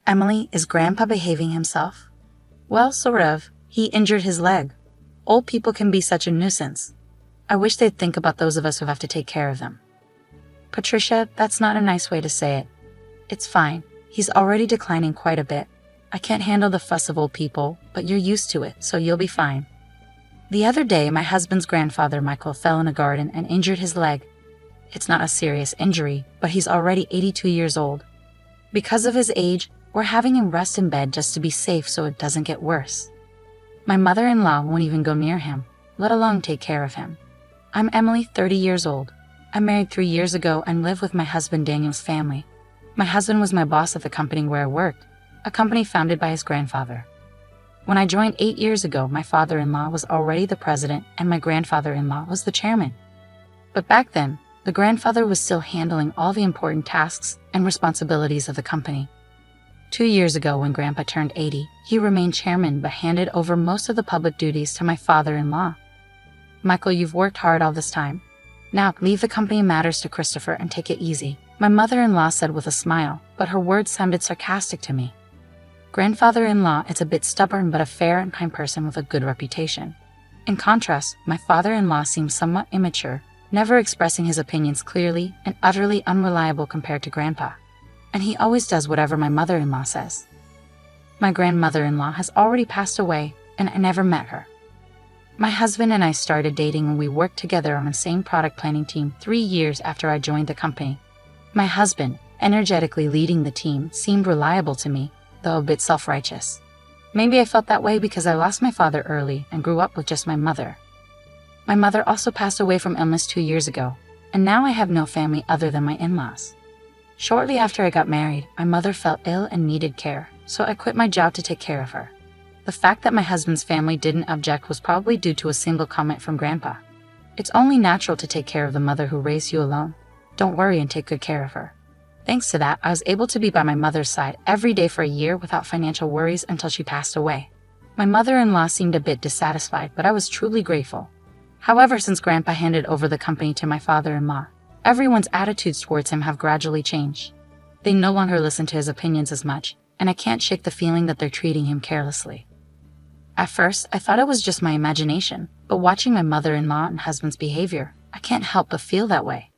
Emily, is Grandpa behaving himself? Well, sort of. He injured his leg. Old people can be such a nuisance. I wish they'd think about those of us who have to take care of them. Patricia, that's not a nice way to say it. It's fine. He's already declining quite a bit. I can't handle the fuss of old people, but you're used to it, so you'll be fine. The other day, my husband's grandfather, Michael, fell in a garden and injured his leg. It's not a serious injury, but he's already 82 years old. Because of his age, we're having him rest in bed just to be safe so it doesn't get worse. My mother-in-law won't even go near him, let alone take care of him. I'm Emily, 30 years old. I married 3 years ago and live with my husband Daniel's family. My husband was my boss at the company where I worked, a company founded by his grandfather. When I joined 8 years ago, my father-in-law was already the president and my grandfather-in-law was the chairman. But back then, the grandfather was still handling all the important tasks and responsibilities of the company. 2 years ago, when Grandpa turned 80, he remained chairman but handed over most of the public duties to my father-in-law. Michael, you've worked hard all this time. Now, leave the company matters to Christopher and take it easy, my mother-in-law said with a smile, but her words sounded sarcastic to me. Grandfather-in-law is a bit stubborn but a fair and kind person with a good reputation. In contrast, my father-in-law seems somewhat immature, never expressing his opinions clearly and utterly unreliable compared to Grandpa. And he always does whatever my mother-in-law says. My grandmother-in-law has already passed away, and I never met her. My husband and I started dating when we worked together on the same product planning team 3 years after I joined the company. My husband, energetically leading the team, seemed reliable to me, though a bit self-righteous. Maybe I felt that way because I lost my father early and grew up with just my mother. My mother also passed away from illness 2 years ago, and now I have no family other than my in-laws. Shortly after I got married, my mother fell ill and needed care, so I quit my job to take care of her. The fact that my husband's family didn't object was probably due to a single comment from Grandpa. It's only natural to take care of the mother who raised you alone. Don't worry and take good care of her. Thanks to that, I was able to be by my mother's side every day for a year without financial worries until she passed away. My mother-in-law seemed a bit dissatisfied, but I was truly grateful. However, since Grandpa handed over the company to my father-in-law, everyone's attitudes towards him have gradually changed. They no longer listen to his opinions as much, and I can't shake the feeling that they're treating him carelessly. At first, I thought it was just my imagination, but watching my mother-in-law and husband's behavior, I can't help but feel that way.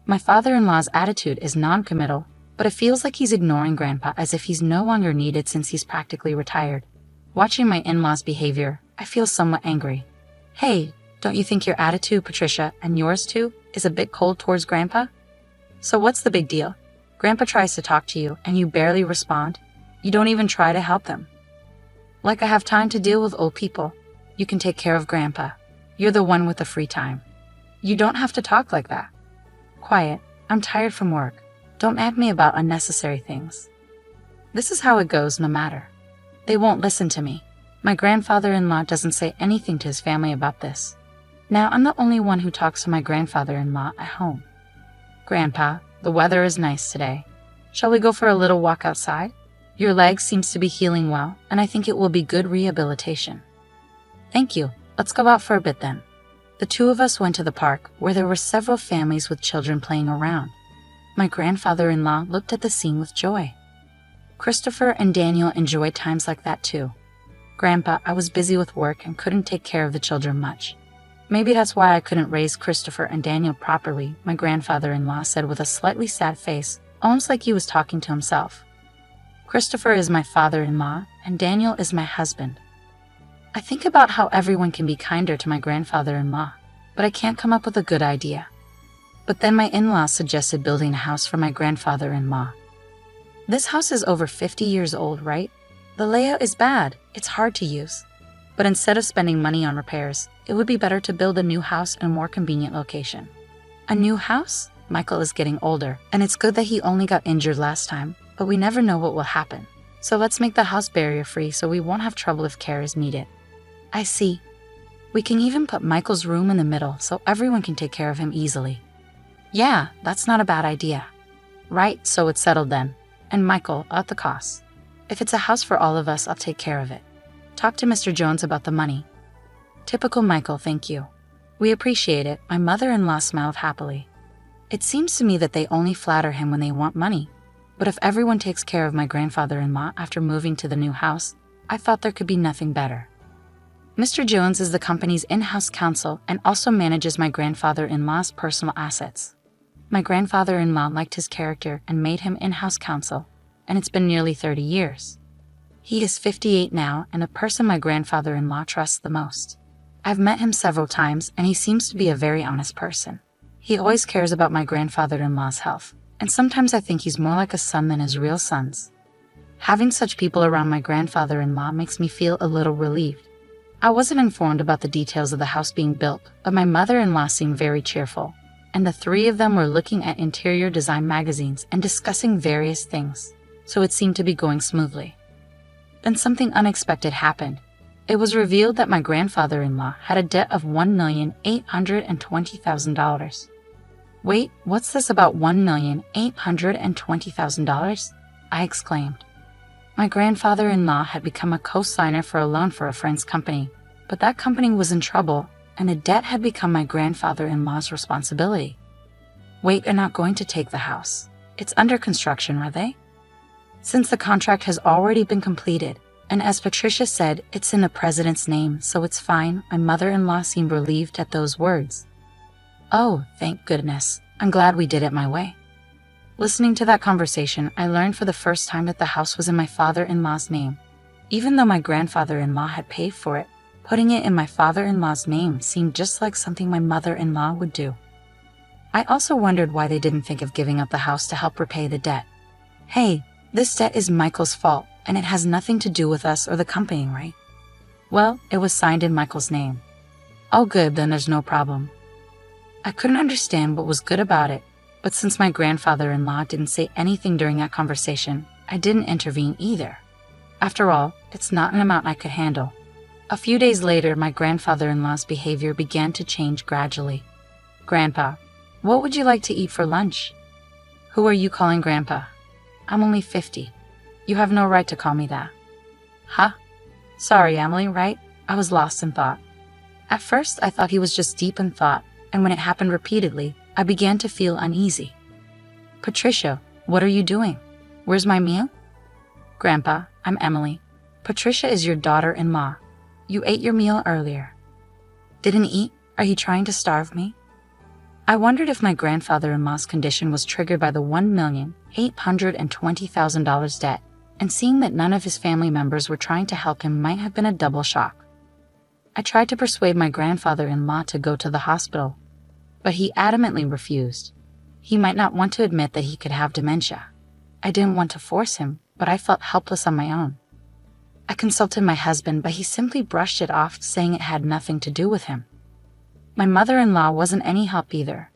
My father-in-law's attitude is non-committal, but it feels like he's ignoring Grandpa as if he's no longer needed since he's practically retired. Watching my in-laws' behavior, I feel somewhat angry. Hey, don't you think your attitude, Patricia, and yours too, is a bit cold towards Grandpa? So what's the big deal? Grandpa tries to talk to you and you barely respond. You don't even try to help them. Like I have time to deal with old people. You can take care of Grandpa. You're the one with the free time. You don't have to talk like that. Quiet, I'm tired from work. Don't nag me about unnecessary things. This is how it goes no matter. They won't listen to me. My grandfather-in-law doesn't say anything to his family about this. Now I'm the only one who talks to my grandfather-in-law at home. Grandpa, the weather is nice today. Shall we go for a little walk outside? Your leg seems to be healing well, and I think it will be good rehabilitation. Thank you. Let's go out for a bit then. The two of us went to the park, where there were several families with children playing around. My grandfather-in-law looked at the scene with joy. Christopher and Daniel enjoyed times like that too. Grandpa, I was busy with work and couldn't take care of the children much. Maybe that's why I couldn't raise Christopher and Daniel properly, my grandfather-in-law said with a slightly sad face, almost like he was talking to himself. Christopher is my father-in-law, and Daniel is my husband. I think about how everyone can be kinder to my grandfather-in-law, but I can't come up with a good idea. But then my in-laws suggested building a house for my grandfather-in-law. This house is over 50 years old, right? The layout is bad, it's hard to use. But instead of spending money on repairs, it would be better to build a new house in a more convenient location. A new house? Michael is getting older, and it's good that he only got injured last time, but we never know what will happen. So let's make the house barrier-free so we won't have trouble if care is needed. I see. We can even put Michael's room in the middle so everyone can take care of him easily. Yeah, that's not a bad idea. Right, so it's settled then. And Michael, at the cost. If it's a house for all of us, I'll take care of it. Talk to Mr. Jones about the money. Typical Michael, thank you. We appreciate it, my mother-in-law smiled happily. It seems to me that they only flatter him when they want money. But if everyone takes care of my grandfather-in-law after moving to the new house, I thought there could be nothing better. Mr. Jones is the company's in-house counsel and also manages my grandfather-in-law's personal assets. My grandfather-in-law liked his character and made him in-house counsel, and it's been nearly 30 years. He is 58 now and the person my grandfather-in-law trusts the most. I've met him several times and he seems to be a very honest person. He always cares about my grandfather-in-law's health, and sometimes I think he's more like a son than his real sons. Having such people around my grandfather-in-law makes me feel a little relieved. I wasn't informed about the details of the house being built, but my mother-in-law seemed very cheerful, and the three of them were looking at interior design magazines and discussing various things, so it seemed to be going smoothly. Then something unexpected happened. It was revealed that my grandfather-in-law had a debt of $1,820,000. Wait, what's this about $1,820,000? I exclaimed. My grandfather-in-law had become a co-signer for a loan for a friend's company, but that company was in trouble, and the debt had become my grandfather-in-law's responsibility. Wait, they're not going to take the house. It's under construction, are they? Since the contract has already been completed, and as Patricia said, it's in the president's name, so it's fine, my mother-in-law seemed relieved at those words. Oh, thank goodness. I'm glad we did it my way. Listening to that conversation, I learned for the first time that the house was in my father-in-law's name. Even though my grandfather-in-law had paid for it, putting it in my father-in-law's name seemed just like something my mother-in-law would do. I also wondered why they didn't think of giving up the house to help repay the debt. Hey, this debt is Michael's fault, and it has nothing to do with us or the company, right? Well, it was signed in Michael's name. Oh good, then there's no problem. I couldn't understand what was good about it, but since my grandfather-in-law didn't say anything during that conversation, I didn't intervene either. After all, it's not an amount I could handle. A few days later, my grandfather-in-law's behavior began to change gradually. Grandpa, what would you like to eat for lunch? Who are you calling Grandpa? I'm only 50. You have no right to call me that. Huh? Sorry, Emily, right? I was lost in thought. At first, I thought he was just deep in thought, and when it happened repeatedly, I began to feel uneasy. Patricia, what are you doing? Where's my meal? Grandpa, I'm Emily. Patricia is your daughter-in-law. You ate your meal earlier. Didn't eat? Are you trying to starve me? I wondered if my grandfather-in-law's condition was triggered by the $1,820,000 debt, and seeing that none of his family members were trying to help him might have been a double shock. I tried to persuade my grandfather-in-law to go to the hospital, but he adamantly refused. He might not want to admit that he could have dementia. I didn't want to force him, but I felt helpless on my own. I consulted my husband, but he simply brushed it off, saying it had nothing to do with him. My mother-in-law wasn't any help either,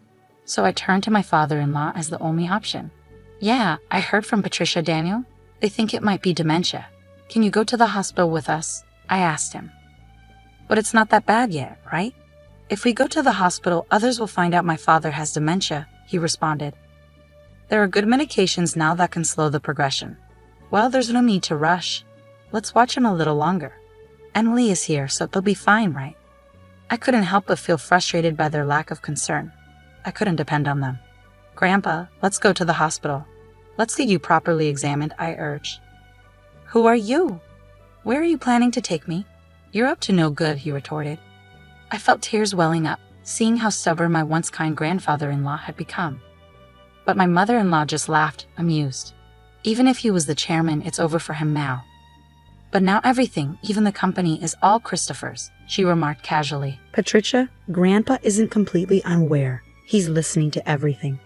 so I turned to my father-in-law as the only option. Yeah, I heard from Patricia, Daniel. They think it might be dementia. Can you go to the hospital with us? I asked him. But it's not that bad yet, right? If we go to the hospital, others will find out my father has dementia, he responded. There are good medications now that can slow the progression. Well, there's no need to rush. Let's watch him a little longer. Emily is here, so they'll be fine, right? I couldn't help but feel frustrated by their lack of concern. I couldn't depend on them. Grandpa, let's go to the hospital. Let's get you properly examined, I urged. Who are you? Where are you planning to take me? You're up to no good, he retorted. I felt tears welling up, seeing how stubborn my once kind grandfather-in-law had become. But my mother-in-law just laughed, amused. Even if he was the chairman, it's over for him now. But now everything, even the company, is all Christopher's, she remarked casually. Patricia, Grandpa isn't completely unaware. He's listening to everything.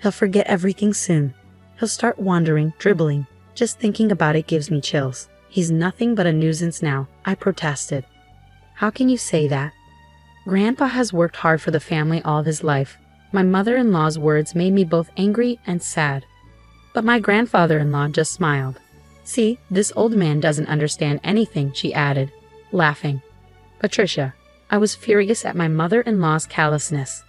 He'll forget everything soon. He'll start wandering, dribbling. Just thinking about it gives me chills. He's nothing but a nuisance now, I protested. How can you say that? Grandpa has worked hard for the family all of his life. My mother-in-law's words made me both angry and sad. But my grandfather-in-law just smiled. See, this old man doesn't understand anything, she added, laughing. Patricia, I was furious at my mother-in-law's callousness.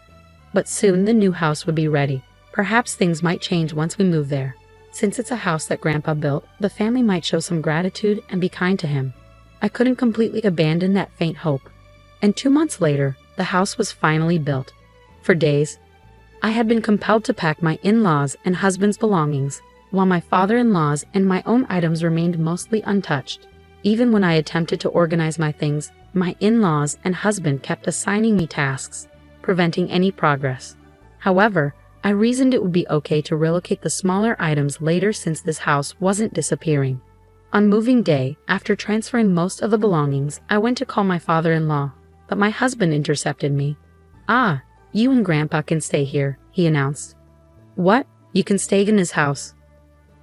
But soon the new house would be ready. Perhaps things might change once we move there. Since it's a house that Grandpa built, the family might show some gratitude and be kind to him. I couldn't completely abandon that faint hope. And 2 months later, the house was finally built. For days, I had been compelled to pack my in-laws' and husband's belongings, while my father-in-law's and my own items remained mostly untouched. Even when I attempted to organize my things, my in-laws and husband kept assigning me tasks, preventing any progress. However, I reasoned it would be okay to relocate the smaller items later since this house wasn't disappearing. On moving day, after transferring most of the belongings, I went to call my father-in-law, but my husband intercepted me. "Ah, you and Grandpa can stay here," he announced. "What? You can stay in his house?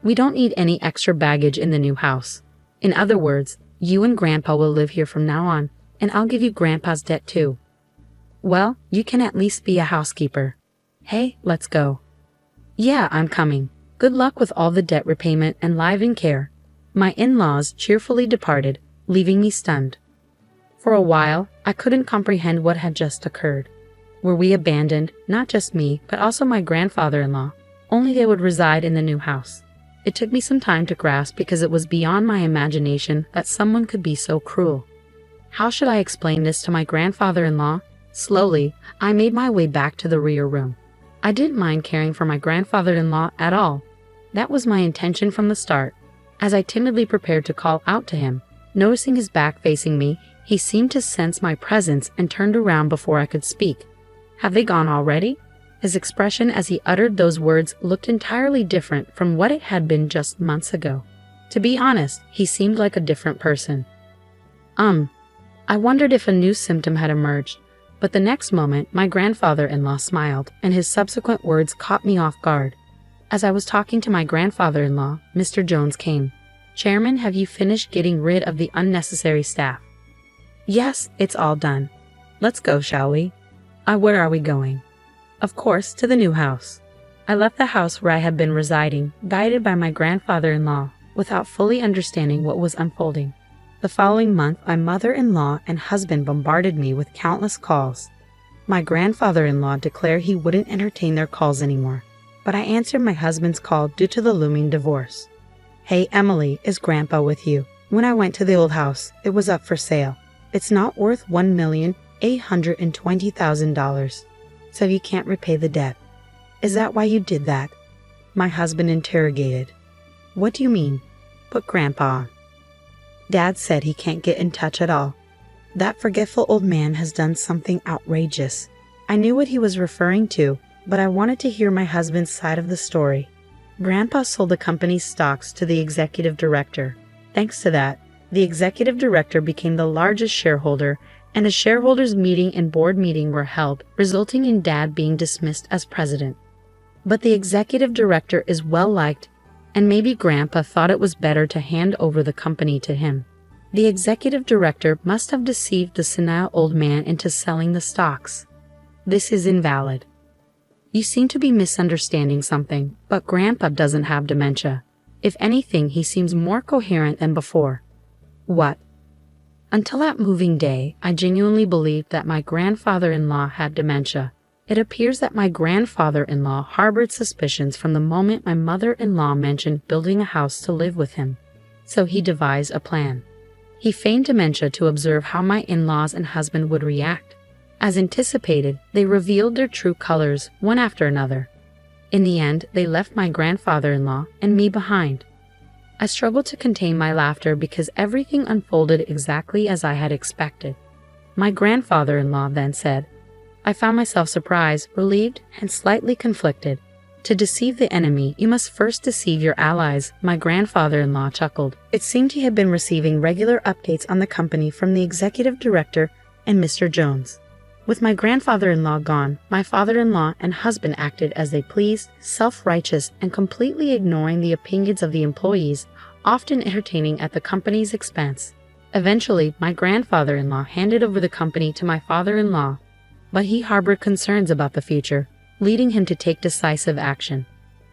We don't need any extra baggage in the new house. In other words, you and Grandpa will live here from now on, and I'll give you Grandpa's debt too." "Well, you can at least be a housekeeper. Hey, let's go." "Yeah, I'm coming. Good luck with all the debt repayment and live-in care." My in-laws cheerfully departed, leaving me stunned. For a while, I couldn't comprehend what had just occurred. Were we abandoned, not just me, but also my grandfather-in-law, only they would reside in the new house? It took me some time to grasp because it was beyond my imagination that someone could be so cruel. How should I explain this to my grandfather-in-law? Slowly, I made my way back to the rear room. I didn't mind caring for my grandfather-in-law at all. That was my intention from the start. As I timidly prepared to call out to him, noticing his back facing me, he seemed to sense my presence and turned around before I could speak. "Have they gone already?" His expression as he uttered those words looked entirely different from what it had been just months ago. To be honest, he seemed like a different person. I wondered if a new symptom had emerged, but the next moment my grandfather-in-law smiled, and his subsequent words caught me off guard. As I was talking to my grandfather-in-law, Mr. Jones came. "Chairman, have you finished getting rid of the unnecessary staff?" "Yes, it's all done. Let's go, shall we?" Where are we going?" "Of course, to the new house." I left the house where I had been residing, guided by my grandfather-in-law, without fully understanding what was unfolding. The following month, my mother-in-law and husband bombarded me with countless calls. My grandfather-in-law declared he wouldn't entertain their calls anymore, but I answered my husband's call due to the looming divorce. "Hey, Emily, is Grandpa with you? When I went to the old house, it was up for sale. It's not worth $1,820,000, so you can't repay the debt." "Is that why you did that?" my husband interrogated. "What do you mean?" "Put Grandpa on. Dad said he can't get in touch at all. That forgetful old man has done something outrageous." I knew what he was referring to, but I wanted to hear my husband's side of the story. Grandpa sold the company's stocks to the executive director. Thanks to that, the executive director became the largest shareholder, and a shareholders' meeting and board meeting were held, resulting in Dad being dismissed as president. But the executive director is well liked, and maybe Grandpa thought it was better to hand over the company to him. The executive director must have deceived the senile old man into selling the stocks. This is invalid. You seem to be misunderstanding something, but Grandpa doesn't have dementia. If anything, he seems more coherent than before. What? Until that moving day, I genuinely believed that my grandfather-in-law had dementia. It appears that my grandfather-in-law harbored suspicions from the moment my mother-in-law mentioned building a house to live with him. So he devised a plan. He feigned dementia to observe how my in-laws and husband would react. As anticipated, they revealed their true colors one after another. In the end, they left my grandfather-in-law and me behind. I struggled to contain my laughter because everything unfolded exactly as I had expected. My grandfather-in-law then said, I found myself surprised, relieved, and slightly conflicted. To deceive the enemy, you must first deceive your allies, my grandfather-in-law chuckled. It seemed he had been receiving regular updates on the company from the executive director and Mr. Jones. With my grandfather-in-law gone, my father-in-law and husband acted as they pleased, self-righteous and completely ignoring the opinions of the employees, often entertaining at the company's expense. Eventually, my grandfather-in-law handed over the company to my father-in-law, but he harbored concerns about the future, leading him to take decisive action.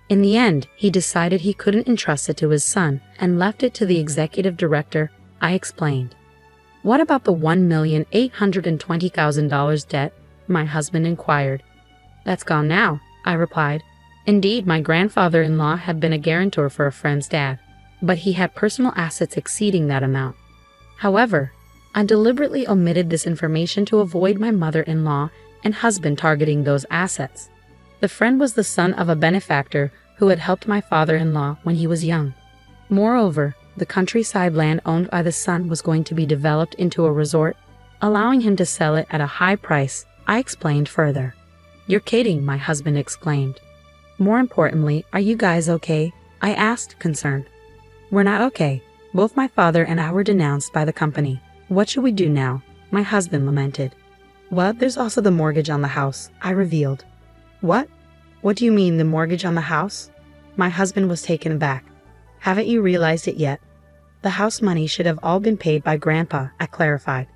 In the end, he decided he couldn't entrust it to his son and left it to the executive director. I explained. What about the $1,820,000 debt? My husband inquired. That's gone now, I replied. Indeed, my grandfather-in-law had been a guarantor for a friend's dad, but he had personal assets exceeding that amount. However, I deliberately omitted this information to avoid my mother-in-law and husband targeting those assets. The friend was the son of a benefactor who had helped my father-in-law when he was young. Moreover, the countryside land owned by the son was going to be developed into a resort, allowing him to sell it at a high price. I explained further. "You're kidding," my husband exclaimed. "More importantly, are you guys okay?" I asked, concerned. "We're not okay. Both my father and I were denounced by the company. What should we do now?" my husband lamented. "Well, there's also the mortgage on the house," I revealed. "What? What do you mean, the mortgage on the house?" My husband was taken aback. "Haven't you realized it yet? The house money should have all been paid by Grandpa," I clarified.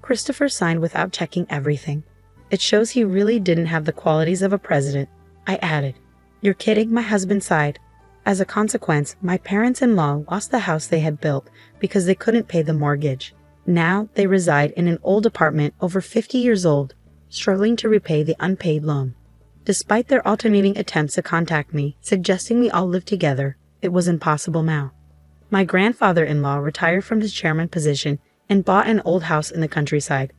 Christopher signed without checking everything. "It shows he really didn't have the qualities of a president," I added. "You're kidding," my husband sighed. "As a consequence, my parents-in-law lost the house they had built because they couldn't pay the mortgage. Now they reside in an old apartment over 50 years old, struggling to repay the unpaid loan. Despite their alternating attempts to contact me, suggesting we all live together, it was impossible now. My grandfather-in-law retired from his chairman position and bought an old house in the countryside.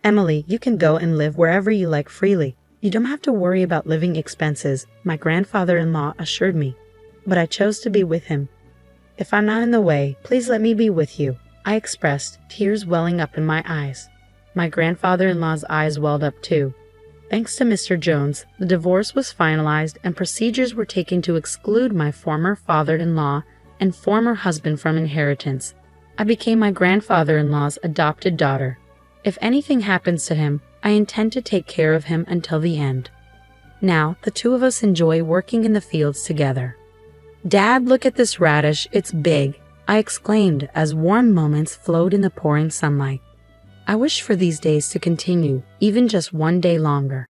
Emily, you can go and live wherever you like freely. You don't have to worry about living expenses," my grandfather-in-law assured me. But I chose to be with him. "If I'm not in the way, please let me be with you," I expressed, tears welling up in my eyes. My grandfather-in-law's eyes welled up too. Thanks to Mr. Jones, the divorce was finalized and procedures were taken to exclude my former father-in-law and former husband from inheritance. I became my grandfather-in-law's adopted daughter. If anything happens to him, I intend to take care of him until the end. Now, the two of us enjoy working in the fields together. "Dad, look at this radish, it's big," I exclaimed as warm moments flowed in the pouring sunlight. I wish for these days to continue, even just one day longer.